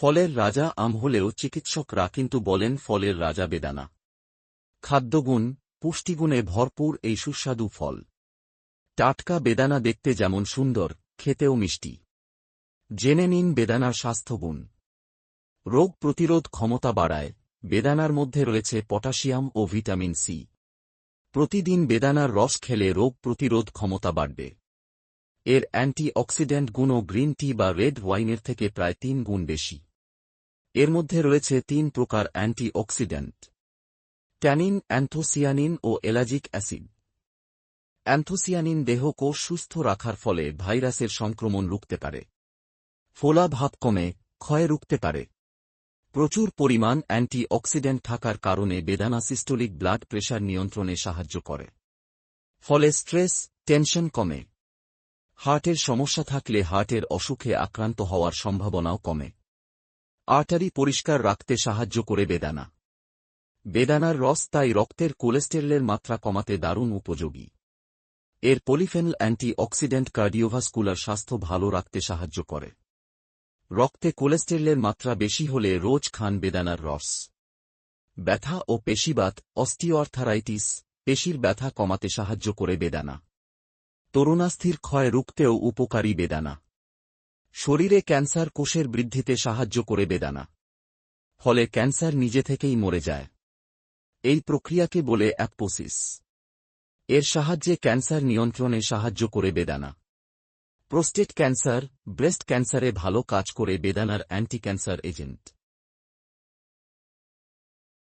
ফলের রাজা আম হলেও চিকিৎসকরা কিন্তু বলেন ফলের রাজা বেদানা। খাদ্যগুণ, পুষ্টিগুণে ভরপুর এই সুস্বাদু ফল। টাটকা বেদানা দেখতে যেমন সুন্দর, খেতেও মিষ্টি। জেনে নিন বেদানার স্বাস্থ্যগুণ। রোগ প্রতিরোধ ক্ষমতা বাড়ায়। বেদানার মধ্যে রয়েছে পটাশিয়াম ও ভিটামিন সি। প্রতিদিন বেদানার রস খেলে রোগ প্রতিরোধ ক্ষমতা বাড়বে। এর অ্যান্টি-অক্সিডেন্ট গুণও গ্রিন টি বা রেড ওয়াইনের থেকে প্রায় 3 গুণ বেশি। এর মধ্যে রয়েছে 3 প্রকার অ্যান্টি-অক্সিডেন্ট: ট্যানিন, অ্যান্থোসিয়ানিন ও এলাজিক অ্যাসিড। অ্যান্থোসিয়ানিন দেহ কোষ সুস্থ রাখার ফলে ভাইরাসের সংক্রমণ রুখতে পারে। ফোলা ভাব কমে, ক্ষয় রুখতে পারে। প্রচুর পরিমাণ অ্যান্টি-অক্সিডেন্ট থাকার কারণে বেদানা সিস্টোলিক ব্লাড প্রেশার নিয়ন্ত্রণে সাহায্য করে। ফলে স্ট্রেস, টেনশন কমে। হার্টের সমস্যা থাকলে হার্টের অসুখে আক্রান্ত হওয়ার সম্ভাবনাও কমে। আর্টারি পরিষ্কার রাখতে সাহায্য করে বেদানা। বেদানার রস তাই রক্তের কোলেস্টেরলের মাত্রা কমাতে দারুণ উপযোগী। এর পলিফেনল অ্যান্টি-অক্সিডেন্ট কার্ডিওভাস্কুলার স্বাস্থ্য ভালো রাখতে সাহায্য করে। রক্তে কোলেস্টেরলের মাত্রা বেশি হলে রোজ খান বেদানার রস। ব্যথা ও পেশিবাত, অস্টিওআর্থারাইটিস, পেশির ব্যথা কমাতে সাহায্য করে বেদানা। তরুণাস্থির ক্ষয় রুখতেও উপকারী বেদানা। শরীরে ক্যান্সার কোষের বৃদ্ধিতে সাহায্য করে বেদানা। ফলে ক্যান্সার নিজে থেকেই মরে যায়। এই প্রক্রিয়াকে বলে অ্যাপোসিস। এর সাহায্যে ক্যান্সার নিয়ন্ত্রণে সাহায্য করে বেদানা। প্রোস্টেট ক্যান্সার, ব্রেস্ট ক্যান্সারে ভালো কাজ করে বেদানার অ্যান্টি ক্যান্সার এজেন্ট।